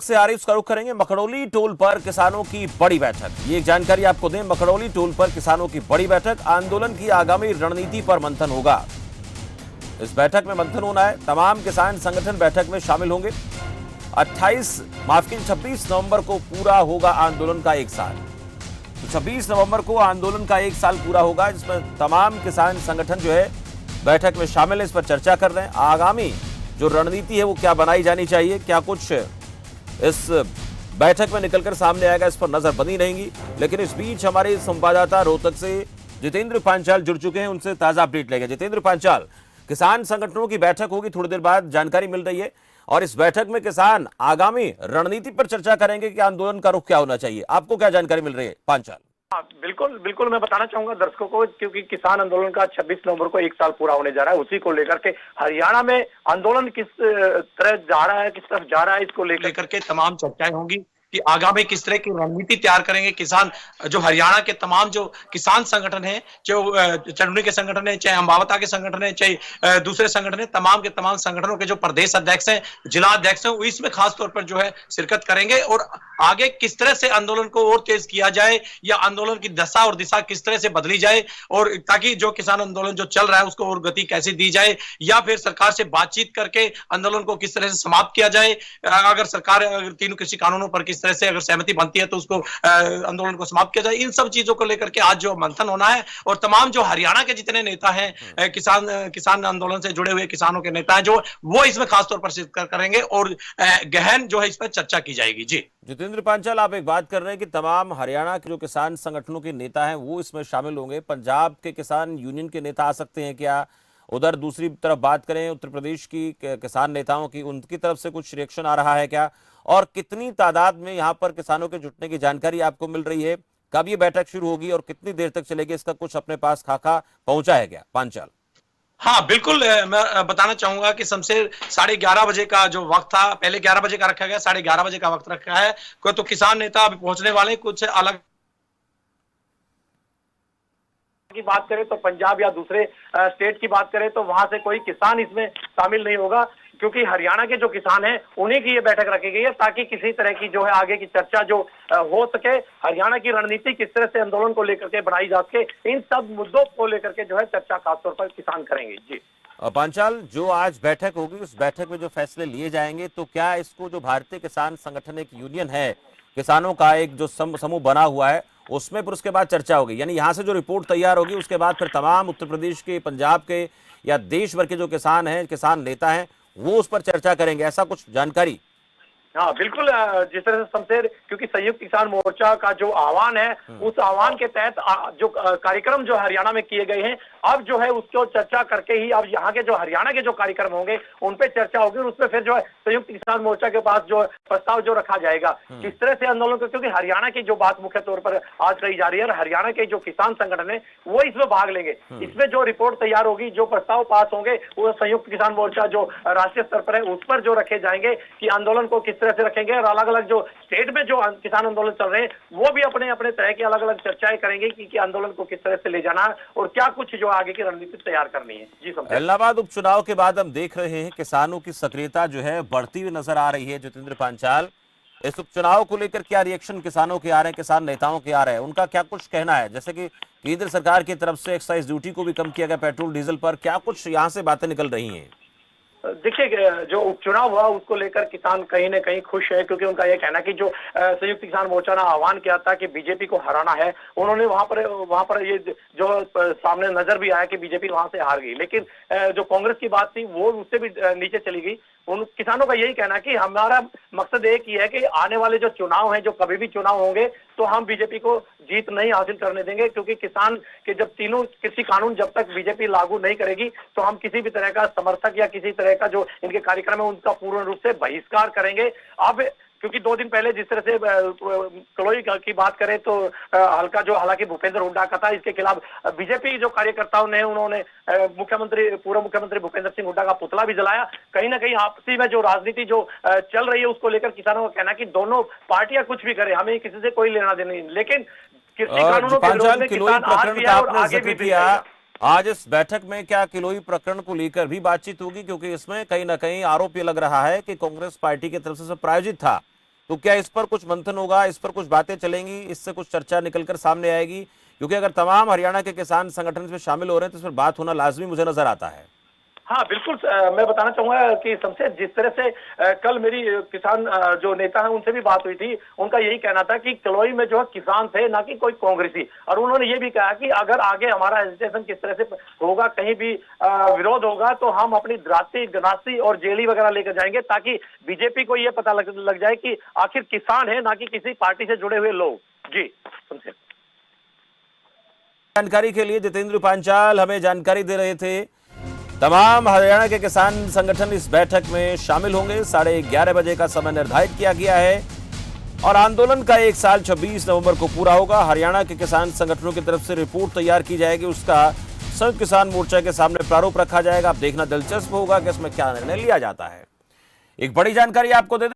से आ रही उसका रुख करेंगे। मकड़ौली टोल पर किसानों की बड़ी बैठक, ये जानकारी आपको दें। मकड़ौली टोल पर किसानों की बड़ी बैठक, आंदोलन की आगामी रणनीति पर मंथन होगा। इस बैठक में मंथन होना है, तमाम किसान संगठन बैठक में शामिल होंगे। 26 नवंबर को पूरा होगा आंदोलन का 1 साल। तो 26 नवंबर को आंदोलन का 1 साल पूरा होगा, जिसमें तमाम किसान संगठन जो है बैठक में शामिल है, इस पर चर्चा कर रहे हैं। आगामी जो रणनीति है वो क्या बनाई जानी चाहिए, क्या कुछ इस बैठक में निकलकर सामने आएगा, इस पर नजर बनी रहेंगी। लेकिन इस बीच हमारे संवाददाता रोहतक से जितेंद्र पांचाल जुड़ चुके हैं, उनसे ताजा अपडेट लेंगे। जितेंद्र पांचाल, किसान संगठनों की बैठक होगी थोड़ी देर बाद, जानकारी मिल रही है, और इस बैठक में किसान आगामी रणनीति पर चर्चा करेंगे कि आंदोलन का रुख क्या होना चाहिए। आपको क्या जानकारी मिल रही है पांचाल? हाँ, बिल्कुल बिल्कुल मैं बताना चाहूंगा दर्शकों को, क्योंकि किसान आंदोलन का 26 नवंबर को 1 साल पूरा होने जा रहा है। उसी को लेकर के हरियाणा में आंदोलन किस तरह जा रहा है, किस तरफ जा रहा है, इसको लेकर के तमाम चर्चाएं होंगी कि आगामी किस तरह की रणनीति तैयार करेंगे किसान। जो हरियाणा के तमाम जो किसान संगठन है, चाहे चंडूनी के संगठन है, चाहे अंबावता के संगठन है, चाहे दूसरे संगठन है, तमाम के तमाम संगठनों के जो प्रदेश अध्यक्ष हैं, जिला अध्यक्ष हैं, वो इसमें खास तौर पर जो है शिरकत करेंगे। और आगे किस तरह से आंदोलन को और तेज किया जाए, या आंदोलन की दशा और दिशा किस तरह से बदली जाए, और ताकि जो किसान आंदोलन जो चल रहा है उसको और गति कैसे दी जाए, या फिर सरकार से बातचीत करके आंदोलन को किस तरह से समाप्त किया जाए। अगर सरकार तीनों कृषि कानूनों पर किस तरह से अगर सहमति बनती है तो उसको आंदोलन को समाप्त किया जाए। इन सब चीजों को लेकर के आज जो मंथन होना है, और तमाम जो हरियाणा के जितने नेता हैं, किसान आंदोलन से जुड़े हुए किसानों के नेता हैं, जो वो इसमें खासतौर पर शिरकत करेंगे, और गहन जो है इस पर चर्चा की जाएगी। जी जितेंद्र पांचाल, आप एक बात कर रहे हैं कि तमाम हरियाणा के जो किसान संगठनों के नेता हैं वो इसमें शामिल होंगे। पंजाब के किसान यूनियन के नेता आ सकते हैं क्या? उधर दूसरी तरफ बात करें उत्तर प्रदेश की किसान नेताओं की, उनकी तरफ से कुछ रिएक्शन आ रहा है क्या? और कितनी तादाद में यहाँ पर किसानों के जुटने की जानकारी आपको मिल रही है? कब ये बैठक शुरू होगी और कितनी देर तक चलेगी, इसका कुछ अपने पास खाका पहुंचा है क्या पांचाल? हाँ बिल्कुल, मैं बताना चाहूंगा कि शमशेर 11:30 बजे का जो वक्त था, पहले 11 बजे का रखा गया, 11:30 बजे का वक्त रखा है। कोई तो किसान नेता अभी पहुंचने वाले, कुछ अलग की बात करें तो पंजाब या दूसरे स्टेट की बात करें तो वहां से कोई किसान इसमें शामिल नहीं होगा, क्योंकि हरियाणा के जो किसान हैं उन्हीं की ये बैठक रखी गई है, ताकि किसी तरह की जो है आगे की चर्चा जो हो सके, हरियाणा की रणनीति किस तरह से आंदोलन को लेकर के बनाई जा सके, इन सब मुद्दों को लेकर के जो है चर्चा खासतौर पर किसान करेंगे। जी पांचाल, जो आज बैठक होगी उस बैठक में जो फैसले लिए जाएंगे, तो क्या इसको जो भारतीय किसान संगठन एक यूनियन है, किसानों का एक जो समूह बना हुआ है, उसमें फिर उसके बाद चर्चा होगी? यानी यहाँ से जो रिपोर्ट तैयार होगी उसके बाद फिर तमाम उत्तर प्रदेश के, पंजाब के या देश भर के जो किसान हैं, किसान नेता हैं, वो उस पर चर्चा करेंगे, ऐसा कुछ जानकारी? हाँ बिल्कुल, जिस तरह से शमशेर, क्योंकि संयुक्त किसान मोर्चा का जो आह्वान है, उस आह्वान के तहत जो कार्यक्रम जो हरियाणा में किए गए हैं, अब जो है उसको चर्चा करके ही अब यहाँ के जो हरियाणा के जो कार्यक्रम होंगे उन पे चर्चा होगी, और उसमें फिर जो है संयुक्त किसान मोर्चा के पास जो प्रस्ताव जो रखा जाएगा किस तरह से आंदोलन को, क्योंकि हरियाणा की जो बात मुख्य तौर पर आज कही जा रही है, हरियाणा के जो किसान संगठन है वो इसमें भाग लेंगे। इसमें जो रिपोर्ट तैयार होगी, जो प्रस्ताव पास होंगे, वो संयुक्त किसान मोर्चा जो राष्ट्रीय स्तर पर है उस पर जो रखे जाएंगे कि आंदोलन को किस तरह से रखेंगे, और अलग अलग जो स्टेट में जो किसान आंदोलन चल रहे हैं वो भी अपने अपने तरह की अलग अलग चर्चाएं करेंगे कि आंदोलन को किस तरह से ले जाना है और क्या कुछ जो आगे की रणनीति तैयार करनी है। जी इलाहाबाद उपचुनाव के बाद हम देख रहे हैं किसानों की सक्रियता जो है बढ़ती हुई नजर आ रही है। जितेंद्र पांचाल, इस उपचुनाव को लेकर क्या रिएक्शन किसानों के आ रहे हैं, किसान नेताओं के आ रहे हैं, उनका क्या कुछ कहना है? जैसे कि केंद्र सरकार की तरफ से एक्साइज ड्यूटी को भी कम किया गया पेट्रोल डीजल पर, क्या कुछ यहाँ से बातें निकल रही हैं? देखिए, जो उपचुनाव हुआ उसको लेकर किसान कहीं न कहीं खुश है, क्योंकि उनका यह कहना कि जो संयुक्त किसान मोर्चा ने आह्वान किया था कि बीजेपी को हराना है, उन्होंने वहां पर ये जो सामने नजर भी आया कि बीजेपी वहां से हार गई, लेकिन जो कांग्रेस की बात थी वो उससे भी नीचे चली गई। उन किसानों का यही कहना कि हमारा मकसद एक ही है कि आने वाले जो चुनाव हैं, जो कभी भी चुनाव होंगे, तो हम बीजेपी को जीत नहीं हासिल करने देंगे, क्योंकि किसान के जब तीनों कृषि कानून जब तक बीजेपी लागू नहीं करेगी तो हम किसी भी तरह का समर्थक या किसी तरह का जो इनके कार्यक्रम है उनका पूर्ण रूप से बहिष्कार करेंगे। अब क्योंकि 2 दिन पहले जिस तरह से कलोई की बात करें तो हल्का जो हालांकि भूपेंद्र हुड्डा का था, इसके खिलाफ बीजेपी जो कार्यकर्ताओं ने उन्होंने पूर्व मुख्यमंत्री भूपेंद्र सिंह हुड्डा का पुतला भी जलाया। कहीं ना कहीं आपसी में जो राजनीति जो चल रही है उसको लेकर किसानों का कहना कि दोनों पार्टियां कुछ भी करें, हमें किसी से कोई लेना देना नहीं, लेकिन कृषि कानूनों के विरोध में किसान आज भी है और आगे भी किया। आज इस बैठक में क्या किलोई प्रकरण को लेकर भी बातचीत होगी? क्योंकि इसमें कहीं ना कहीं आरोप ये लग रहा है कि कांग्रेस पार्टी की तरफ से प्रायोजित था तो क्या इस पर कुछ मंथन होगा, इस पर कुछ बातें चलेंगी, इससे कुछ चर्चा निकलकर सामने आएगी? क्योंकि अगर तमाम हरियाणा के किसान संगठन इसमें शामिल हो रहे हैं तो इस पर बात होना लाजमी मुझे नजर आता है। हाँ बिल्कुल, मैं बताना चाहूंगा कि शमशेर, जिस तरह से कल मेरी किसान जो नेता है उनसे भी बात हुई थी, उनका यही कहना था कि कलोई में जो है किसान थे, ना कि कोई कांग्रेसी। और उन्होंने ये भी कहा कि अगर आगे हमारा एजिटेशन किस तरह से होगा, कहीं भी विरोध होगा तो हम अपनी द्राती गनासी और जेली वगैरह लेकर जाएंगे, ताकि बीजेपी को ये पता लग जाए कि आखिर किसान है, ना कि किसी पार्टी से जुड़े हुए लोग। जी शमशेर। जानकारी के लिए जितेंद्र पांचाल हमें जानकारी दे रहे थे। तमाम हरियाणा के किसान संगठन इस बैठक में शामिल होंगे। 11:30 बजे का समय निर्धारित किया गया है और आंदोलन का 1 साल 26 नवंबर को पूरा होगा। हरियाणा के किसान संगठनों की तरफ से रिपोर्ट तैयार की जाएगी, उसका संयुक्त किसान मोर्चा के सामने प्रारूप रखा जाएगा। अब देखना दिलचस्प होगा कि इसमें क्या निर्णय लिया जाता है। एक बड़ी जानकारी आपको दे